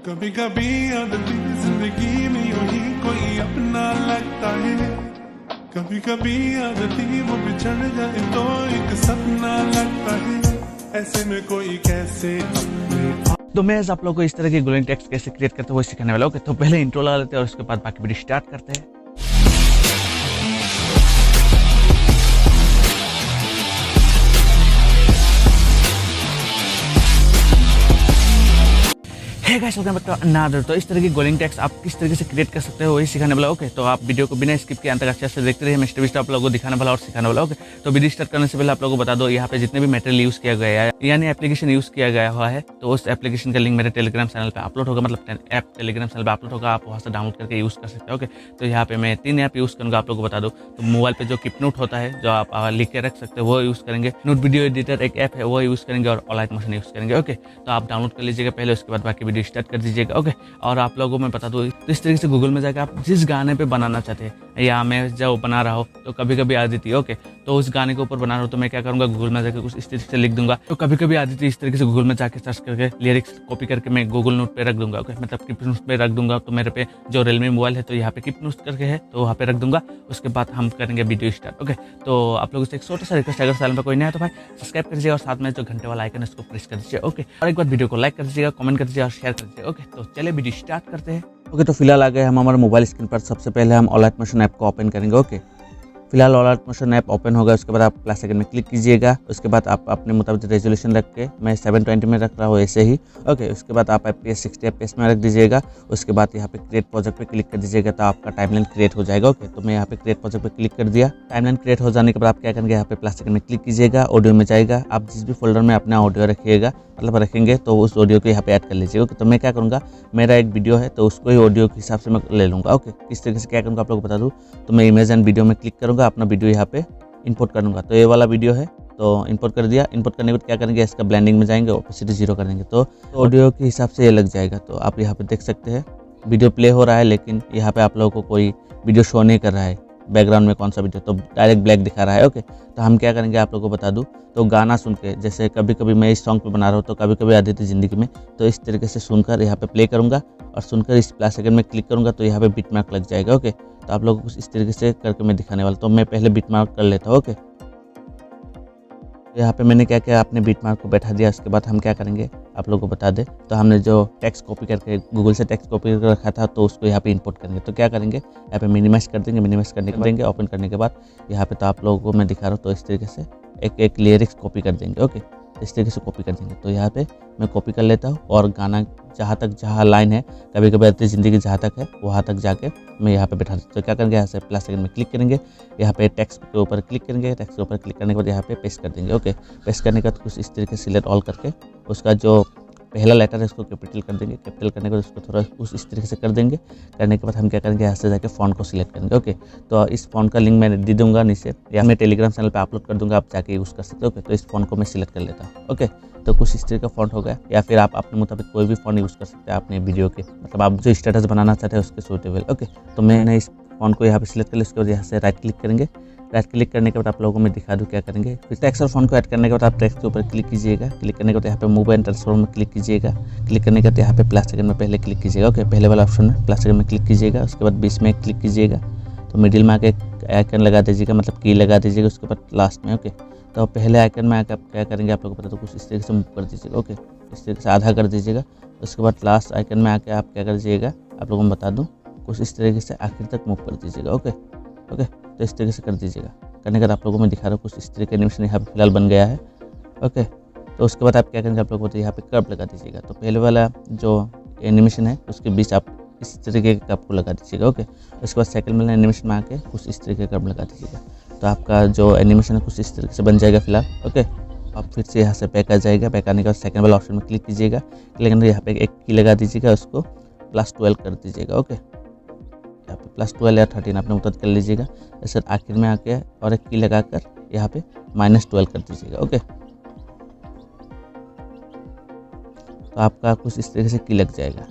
कभी कभी आदती जिंदगी में यूं ही कोई अपना लगता है, कभी कभी आदती वो बिछड़ जाए तो एक सपना लगता है, ऐसे में कोई कैसे अपने। तो मैं आप लोगों को इस तरह की ग्लोइंग टेक्स्ट कैसे क्रिएट करते हैं वो सिखाने वाला हूँ। तो पहले इंट्रो लगा लेते हैं और उसके बाद बाकी वीडियो स्टार्ट करते हैं। Hey guys, welcome back to another. तो इस तरह की ग्लोइंग टेक्स्ट आप किस तरीके से क्रिएट कर सकते हो वही सिखाने वाला। ओके, तो आप वीडियो को बिना स्किप के अंत तक अच्छे से देखते रहिए। मैं स्टेप बाय स्टेप आप लोगों को दिखाने वाला और सिखाने वाला। ओके, तो वीडियो स्टार्ट करने से पहले आप लोगों को बता दो, यहाँ पे जितने भी मटेरियल यूज किया गया है यानी एप्लीकेशन यूज किया गया हुआ है, तो उस एप्लीकेशन का लिंक मेरे टेलीग्राम चैनल पे अपलोड होगा, मतलब ऐप टेलीग्राम चैनल पे अपलोड होगा, आप वहाँ से डाउनलोड करके यूज कर सकते हो। ओके, तो यहाँ पे मैं 3 ऐप यूज करूँगा, आप लोगों को बता दो। तो मोबाइल पे जो कीप नोट होता है जो आप लिख के रख सकते हो वो यूज करेंगे। नोट वीडियो एडिटर एक ऐप है वो यूज करेंगे और ऑनलाइन मोशन यूज करेंगे। ओके, तो आप डाउनलोड कर लीजिएगा पहले, उसके बाद बाकी वीडियो स्टार्ट कर दीजिएगा। ओके, और आप लोगों में बता दो, तो इस तरीके से गूगल में जाकर आप जिस गाने पे बनाना चाहते हैं या मैं जब बना रहा हूँ तो कभी कभी आदित्य, ओके, तो उस गाने के ऊपर बना रहा हूँ तो मैं क्या करूँगा, गूगल में जाकर कुछ इस तरीके से लिख दूंगा। तो कभी कभी आदित्य इस तरीके से गूगल में जाकर सर्च करके लिरिक्स कॉपी करके मैं गूगल नोट पे रख दूंगा। ओके, मतलब कीप नोट पे रख दूंगा। तो मेरे पे जो रियलमी मोबाइल है तो यहाँ पे कीप नोट करके है तो वहाँ पे रख दूंगा। उसके बाद हम करेंगे वीडियो स्टार्ट। ओके, तो आप लोगों से एक छोटा सा रिक्वेस्ट, अगर चैनल पर कोई नहीं है तो भाई सब्सक्राइब कर दीजिएगा और साथ में जो घंटे वाला आइकन है उसको प्रेस कर दीजिए। ओके, और एक बार वीडियो को लाइक कर दीजिएगा, कमेंट कर दीजिएगा और शेयर कर दीजिएगा। ओके, तो चलिए वीडियो स्टार्ट करते हैं। ओके, तो फिलहाल आ गए हम हमारे मोबाइल स्क्रीन पर। सबसे पहले हम ऑलआउट मोशन ऐप को ओपन करेंगे। ओके, फिलहाल ऑलआउट मोशन ऐप ओपन होगा, उसके बाद आप प्लस आइकन में क्लिक कीजिएगा। उसके बाद आप अपने मुताबिक रेजोल्यूशन रख के, मैं 720 में रख रहा हूँ ऐसे ही। ओके, उसके बाद आप FPS 60 FPS में रख दीजिएगा। उसके बाद यहाँ पे क्रिएट प्रोजेक्ट पे क्लिक कर दीजिएगा तो आपका टाइमलाइन क्रिएट हो जाएगा। ओके, तो मैं यहाँ पे क्रिएट प्रोजेक्ट पे क्लिक कर दिया। टाइमलाइन क्रिएट हो जाने के बाद आप क्या करेंगे, यहाँ पे प्लस आइकन में क्लिक कीजिएगा, ऑडियो में जाएगा। आप जिस भी फोल्डर में अपना ऑडियो रखिएगा, मतलब रखेंगे, तो उस ऑडियो को यहाँ पे ऐड कर लीजिएगा। ओके, तो मैं क्या करूँगा, मेरा एक वीडियो है तो उसको ही ऑडियो के हिसाब से मैं ले लूँगा। ओके, किस तरीके से क्या करूँगा आप लोग को बता दूँ। तो मैं इमेज एंड वीडियो में क्लिक करूँगा, अपना वीडियो यहाँ पे इंपोर्ट करूँगा। तो ये वाला वीडियो है तो इंपोर्ट कर दिया। इंपोर्ट करने के बाद क्या करेंगे, इसका ब्लेंडिंग में जाएंगे, ओपेसिटी 0 कर देंगे तो ऑडियो के हिसाब से ये लग जाएगा। तो आप यहाँ पे देख सकते हैं वीडियो प्ले हो रहा है, लेकिन यहाँ पे आप लोगों को कोई वीडियो शो नहीं कर रहा है बैकग्राउंड में, कौन सा वीडियो, तो डायरेक्ट ब्लैक दिखा रहा है। ओके, तो हम क्या करेंगे आप लोगों को बता दूं, तो गाना सुन के, जैसे कभी कभी मैं इस सॉन्ग पे बना रहा हूँ तो कभी कभी आदित्य ज़िंदगी में, तो इस तरीके से सुनकर यहाँ पे प्ले करूँगा और सुनकर इस प्लस आइकन में क्लिक करूँगा तो यहाँ पे बीट मार्क लग जाएगा। ओके, तो आप लोगों को कुछ इस तरीके से करके मैं दिखाने वाला, तो मैं पहले बीट मार्क कर लेता हूँ। ओके, यहाँ पे मैंने क्या किया, आपने बीट मार्क को बैठा दिया। उसके बाद हम क्या करेंगे आप लोगों को बता दें, तो हमने जो टेक्स्ट कॉपी करके गूगल से टेक्स्ट कॉपी करके रखा था तो उसको यहाँ पे इंपोर्ट करेंगे। तो क्या करेंगे, यहाँ पे मिनिमाइज कर देंगे। मिनिमाइज करने के बाद ओपन करने के बाद यहाँ पे तो आप लोगों को मैं दिखा रहा हूँ, तो इस तरीके से एक लिरिक्स कॉपी कर देंगे। ओके, इस तरीके से कॉपी कर देंगे। तो यहाँ पे मैं कॉपी कर लेता हूँ और गाना जहाँ लाइन है, कभी कभी आती ज़िंदगी जहाँ तक है वहाँ तक जाके मैं यहाँ पे बैठा देता हूँ। तो क्या करेंगे, यहाँ से प्लस आइकन में क्लिक करेंगे, यहाँ पे टेक्स्ट के ऊपर क्लिक करेंगे। टेक्स्ट के ऊपर क्लिक करने के बाद यहाँ पे पेस्ट कर देंगे। ओके, पेस्ट करने के बाद कुछ इस तरीके से सिलेक्ट ऑल करके उसका जो पहला लेटर है उसको कैपिटल कर देंगे। कैपिटल करने के बाद उसको थोड़ा इस तरीके से कर देंगे। करने के बाद हम क्या करेंगे, यहाँ से जाके फ़ॉन्ट को सिलेक्ट करेंगे। ओके, तो इस फ़ॉन्ट का लिंक मैं दे दूंगा नीचे, या मैं टेलीग्राम चैनल पे अपलोड कर दूंगा, आप जाके यूज़ कर सकते हो। ओके, तो इस फ़ॉन्ट को मैं सिलेक्ट कर लेता हूँ। ओके, तो कुछ इस तरह का फ़ॉन्ट हो गया, या फिर आप अपने मुताबिक कोई भी फ़ॉन्ट यूज़ कर सकते हैं अपने वीडियो के, मतलब आप जो स्टेटस बनाना चाहते हैं उसके सूटेबल। ओके, तो मैंने इस फ़ॉन्ट को यहाँ पे सिलेक्ट कर लिया। उसके बाद यहाँ से राइट क्लिक करेंगे। राइट क्लिक करने के बाद आप लोगों को मैं दिखा दूँ क्या करेंगे, फिर टेक्स्ट और फ़ॉन्ट को ऐड करने के बाद आप टेक्स्ट के ऊपर क्लिक कीजिएगा। क्लिक करने के बाद यहाँ पे मूव एंड ट्रांसफॉर्म में क्लिक कीजिएगा। क्लिक करने के बाद यहाँ पे प्लस आइकन में पहले क्लिक कीजिएगा। ओके, पहले वाला ऑप्शन में प्लस आइकन में क्लिक कीजिएगा। उसके बाद बीच में क्लिक कीजिएगा, तो मिडिल में आके आइकन लगा दीजिएगा, मतलब की लगा दीजिएगा। उसके बाद लास्ट में। ओके, तो पहले आइकन में आकर आप क्या करेंगे आप लोगों को पता, तो कुछ इस तरीके से मूव कर दीजिएगा। ओके, इस तरीके से आधा कर दीजिएगा। उसके बाद लास्ट आइकन में आके आप क्या कर दीजिएगा, आप लोगों को बता दूँ, कुछ इस तरीके से आखिर तक मूव कर दीजिएगा। ओके, तो इस तरीके से कर दीजिएगा। करने के बाद आप लोगों को मैं दिखा रहा हूँ कुछ इस तरीके एनिमेशन यहाँ पे फिलहाल बन गया है। ओके, तो उसके बाद आप क्या करेंगे आप लोगों को यहाँ पे कर्व लगा दीजिएगा। तो पहले वाला जो एनिमेशन है उसके बीच आप इस तरीके के कर्व को लगा दीजिएगा। ओके, उसके बाद सेकंड वाला एनिमेशन में आके कुछ इस तरीके का कर्व लगा दीजिएगा। तो आपका जो एनिमेशन है कुछ इस तरीके से बन जाएगा फिलहाल। ओके, आप फिर से यहाँ से बैक आ जाएगा। बैक आने के बाद सेकंड वाला ऑप्शन में क्लिक कीजिएगा। क्लिक करने यहाँ पे एक की लगा दीजिएगा, उसको +12 कर दीजिएगा। ओके, यहाँ पे +12 या 13 आपने मुताबिक कर लीजिएगा। ऐसे आखिर में आके और एक की लगाकर यहाँ पे -12 कर दीजिएगा। ओके, तो आपका कुछ इस तरीके से की लग जाएगा।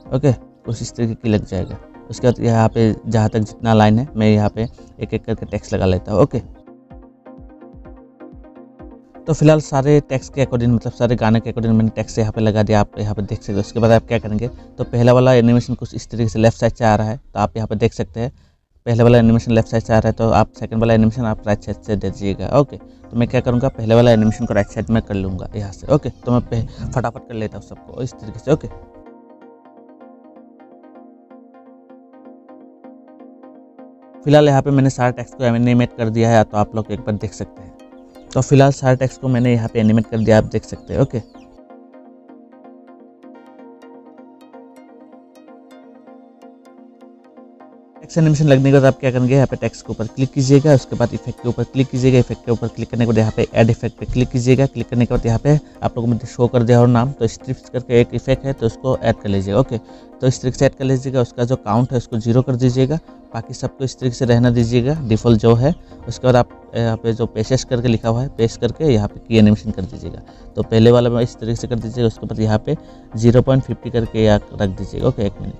ओके, कुछ इस तरीके की लग जाएगा। उसके बाद यहाँ पे जहाँ तक जितना लाइन है मैं यहाँ पे एक एक करके टेक्स्ट लगा लेता हूँ। ओके, तो फिलहाल सारे टेक्स्ट के अकॉर्डिंग, मतलब सारे गाने के अकॉर्डिंग मैंने टेक्स्ट यहाँ पे लगा दिया, आप यहाँ पे देख सकते हो। उसके बाद आप क्या करेंगे, तो पहला वाला एनिमेशन कुछ इस तरीके से लेफ्ट साइड से आ रहा है, तो आप यहाँ पे देख सकते हैं पहले वाला एनिमेशन लेफ्ट साइड से आ रहा है, तो आप सेकंड वाला एनिमेशन आप राइट साइड से दे दीजिएगा। ओके, तो मैं क्या करूँगा, पहले वाला एनिमेशन को राइट साइड में कर लूँगा यहाँ से। ओके, तो मैं फटाफट कर लेता हूँ सबको इस तरीके से। ओके, फिलहाल यहाँ पे मैंने सारे टेक्स्ट को एनिमेट कर दिया है, तो आप लोग एक बार देख सकते हैं। तो फिलहाल सारे टेक्स्ट को मैंने यहाँ पे एनिमेट कर दिया, आप देख सकते हैं। ओके, टेक्स्ट एनिमेशन लगने के बाद आप क्या करेंगे, यहाँ पे टेक्स्ट के ऊपर क्लिक कीजिएगा, उसके बाद इफेक्ट के ऊपर क्लिक कीजिएगा, इफेक्ट के ऊपर क्लिक करने के बाद यहाँ पे ऐड इफेक्ट पे क्लिक कीजिएगा। क्लिक करने के बाद यहाँ पे आप लोगों को शो कर दिया और नाम, तो स्ट्रिप्स करके एक इफेक्ट है, तो उसको ऐड कर लीजिएगा। ओके, तो इस तरीके से ऐड कर लीजिएगा। उसका जो काउंट है उसको 0 कर दीजिएगा, बाकी सबको इस तरीके से रहना दीजिएगा डिफ़ॉल्ट जो है। उसके बाद आप यहाँ पे जो पेस्ट करके लिखा हुआ है, पेस्ट करके यहाँ पे की एनिमेशन कर दीजिएगा। तो पहले वाला में इस तरीके से कर दीजिएगा, उसके बाद यहाँ पे 0.50 करके यहाँ रख दीजिएगा। ओके, 1 मिनट,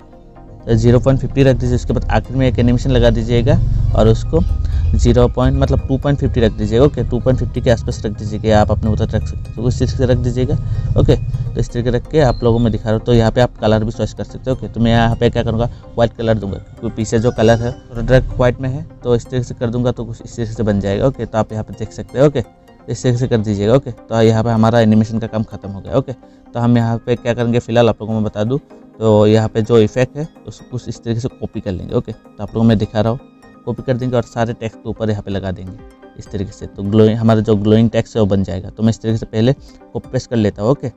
तो 0.50 रख दीजिए। उसके बाद आखिर में एक एनिमेशन लगा दीजिएगा और उसको 2.50 रख दीजिएगा। ओके, 2.50 के आसपास रख दीजिएगा, आप अपने उधर रख सकते हैं, तो इस तरीके से रख दीजिएगा। ओके, तो इस तरीके रख के आप लोगों में दिखा रहा हूँ। तो यहाँ पे आप कलर भी चॉइस कर सकते हो। ओके, तो मैं यहाँ पे क्या करूँगा, व्हाइट कलर दूंगा, क्योंकि पीछे जो कलर है तो डायरेक्ट व्हाइट में है, तो इस तरीके से कर दूंगा, तो कुछ इस तरीके से बन जाएगा। ओके, तो आप यहाँ पे देख सकते हैं। ओके, इस तरीके से कर दीजिएगा। ओके, तो यहाँ पे हमारा एनिमेशन का काम खत्म हो गया। ओके, तो हम यहाँ पे क्या करेंगे, फिलहाल आप लोगों को मैं बता दूँ, तो यहाँ पे जो इफेक्ट है उसको कुछ इस तरीके से कॉपी कर लेंगे। ओके, तो आप लोगों को मैं दिखा रहा हूँ, कॉपी कर देंगे और सारे टेक्स्ट के ऊपर यहाँ पे लगा देंगे इस तरीके से। तो ग्लोइंग, हमारा जो ग्लोइंग टेक्स्ट है वो बन जाएगा। तो मैं इस तरीके से पहले कॉपी पेस्ट कर लेता हूँ। ओके,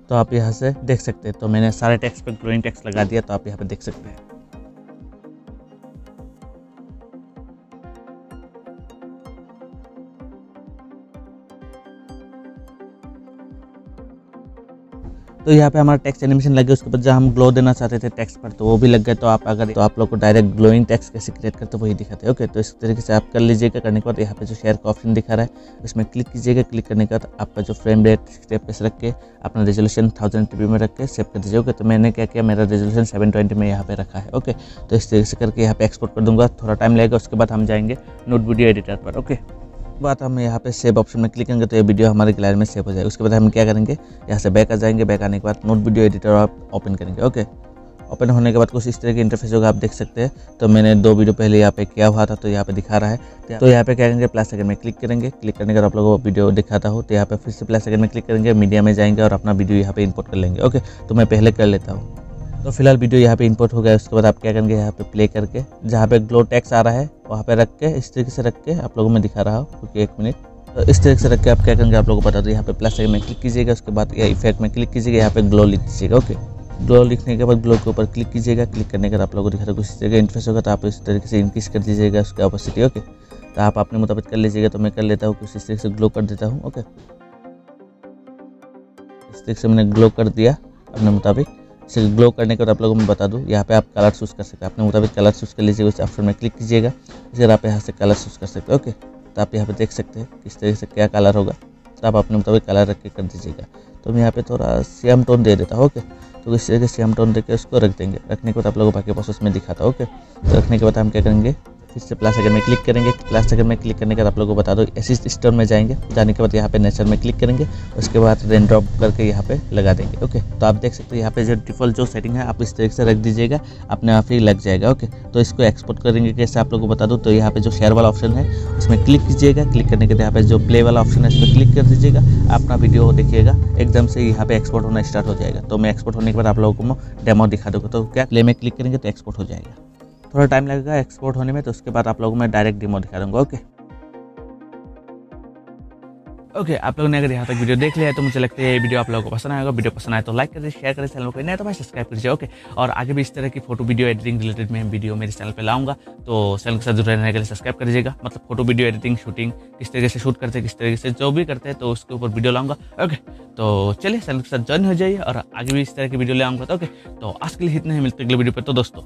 तो आप यहाँ से देख सकते हैं, तो मैंने सारे टेक्स्ट पे ग्लोइंग टेक्स्ट लगा दिया, तो आप यहाँ पे देख सकते हैं। तो यहाँ पे हमारा टेक्स्ट एनिमेशन लग गया। उसके बाद जब हम ग्लो देना चाहते थे टेक्स्ट पर, तो वो भी लग गए। तो आप अगर, तो आप लोग को डायरेक्ट ग्लोइंग टेक्स्ट कैसे क्रिएट करते वही दिखाते हैं। ओके, तो इस तरीके से आप कर लीजिएगा। करने के बाद यहाँ पे जो शेयर का ऑप्शन दिखा रहा है उसमें क्लिक कीजिएगा। क्लिक करने के बाद आपका जो फ्रेम रेट स्टेप पे रख के अपना रेजोल्यूशन 1080p में रख के सेव कर दीजिए। ओके, तो मैंने क्या किया, मेरा रेजोल्यूशन 720 में यहाँ पे रखा है। ओके, तो इस तरीके से करके यहाँ पे एक्सपोर्ट कर दूंगा, थोड़ा टाइम लगेगा। उसके बाद हम जाएंगे नोट वीडियो एडिटर पर। ओके, बात हम यहाँ पे सेव ऑप्शन में क्लिक करेंगे तो ये वीडियो हमारे गैलरी में सेव हो जाएगा। उसके बाद हम क्या करेंगे, यहाँ से बैक आ जाएंगे। बैक आने के बाद नोट वीडियो एडिटर आप ओपन करेंगे। ओके, ओपन होने के बाद कुछ इस तरह की इंटरफेस होगा, आप देख सकते हैं। तो मैंने 2 वीडियो पहले यहाँ पे किया हुआ था, तो यहाँ पे दिखा रहा है। तो यहाँ पे क्या करेंगे, प्लस आइकन में क्लिक करेंगे। क्लिक करने के बाद आप लोगों को वीडियो दिखाता हूँ, तो यहाँ पे फिर से प्लस आइकन में क्लिक करेंगे, मीडिया में जाएंगे और अपना वीडियो यहाँ पे इंपोर्ट कर लेंगे। ओके, तो मैं पहले कर लेता हूँ। तो फिलहाल वीडियो यहाँ पे इंपोर्ट हो गया। उसके बाद आप क्या करेंगे, यहाँ पे प्ले करके जहाँ पे ग्लो टेक्स्ट आ रहा है वहाँ पे रख के इस तरीके से रख के आप लोगों में दिखा रहा हूँ, क्योंकि 1 मिनट। तो इस तरीके से रख के आप क्या करेंगे, आप लोगों को बता दो, यहाँ पे प्लस आइकन में क्लिक कीजिएगा। उसके बाद या इफेक्ट में क्लिक कीजिएगा, यहाँ पे ग्लो लिख दीजिएगा। ओके, ग्लो लिखने के बाद ग्लो के ऊपर क्लिक कीजिएगा। क्लिक करने के बाद आप लोगों को दिखा कुछ इस तरह का इंटरफेस होगा, तो आप इस तरीके से इंक्रीज कर दीजिएगा उसका ऑपोसिटी। ओके, तो आप अपने मुताबिक कर लीजिएगा। तो मैं कर लेता हूँ, कुछ इस तरीके से ग्लो कर देता हूँ। ओके, इस तरीके से मैंने ग्लो कर दिया अपने मुताबिक। इसे ग्लो करने के बाद आप लोगों को मैं बता दूं, यहाँ पे आप कलर चूज कर सकते हैं, अपने मुताबिक कलर चूज कर लीजिए। उस ऑप्शन में क्लिक कीजिएगा, फिर आप यहाँ से कलर चूज कर सकते हैं। ओके, तो आप यहाँ पे देख सकते हैं किस तरीके से क्या कलर होगा, तो आप अपने मुताबिक कलर रख के कर दीजिएगा। तो मैं यहाँ पे थोड़ा श्याम टोन दे देता हूँ। ओके, तो इस तरीके से श्याम टोन देकर उसको रख देंगे। रखने के बाद आप लोगों को बाकी प्रोसेस में दिखाता हूँ। ओके, तो रखने के बाद हम क्या करेंगे, फिर से प्लस आइकन में क्लिक करेंगे। प्लस आइकन में क्लिक करने के बाद आप लोगों को बता दो, असिस्ट स्टोर में जाएंगे। जाने के बाद यहाँ पे नेचर में क्लिक करेंगे। उसके बाद रेन ड्रॉप करके यहाँ पे लगा देंगे। ओके, तो आप देख सकते हैं यहाँ पे जो डिफॉल्ट जो सेटिंग है आप इस तरीके से रख दीजिएगा, अपने आप ही लग जाएगा। ओके, तो इसको एक्सपोर्ट करेंगे कैसे आप लोगों को बता दूँ। तो यहाँ पे जो शेयर वाला ऑप्शन है उसमें क्लिक कीजिएगा। क्लिक करने के बाद यहाँ पे जो प्ले वाला ऑप्शन है इस पर क्लिक कर दीजिएगा। अपना वीडियो देखिएगा, एकदम से यहाँ पे एक्सपोर्ट होना स्टार्ट हो जाएगा। तो मैं एक्सपोर्ट होने के बाद आप लोगों को मैं डेमो दिखा दूँगा। तो क्या प्ले में क्लिक करेंगे तो एक्सपोर्ट हो जाएगा, थोड़ा टाइम लगेगा एक्सपोर्ट होने में। तो उसके बाद आप लोगों को मैं डायरेक्ट डेमो दिखा दूंगा। ओके, आप लोगों ने अगर यहाँ तक वीडियो देख लिया है तो मुझे लगता है ये वीडियो आप लोगों को पसंद आएगा। वीडियो पसंद आए तो लाइक करिए, शेयर करिए, चैनल को नया तो भाई सब्सक्राइब कीजिए। ओके, और आगे भी इस तरह की फोटो वीडियो एडिटिंग रिलेटेड मैं वीडियो मेरे चैनल पे लाऊंगा, तो चैनल के साथ जुड़े रहने के लिए सब्सक्राइब करिएगा। मतलब फोटो वीडियो एडिटिंग, शूटिंग किस तरीके से शूट करते हैं, किस तरीके से जो भी करते हैं, तो उसके ऊपर वीडियो लाऊंगा। ओके, तो चलिए चैनल के साथ ज्वाइन हो जाइए और आगे भी इस तरह की वीडियो ले आऊँगा। तो ओके, तो आज के लिए इतना ही, मिलते अगले वीडियो पर। तो दोस्तों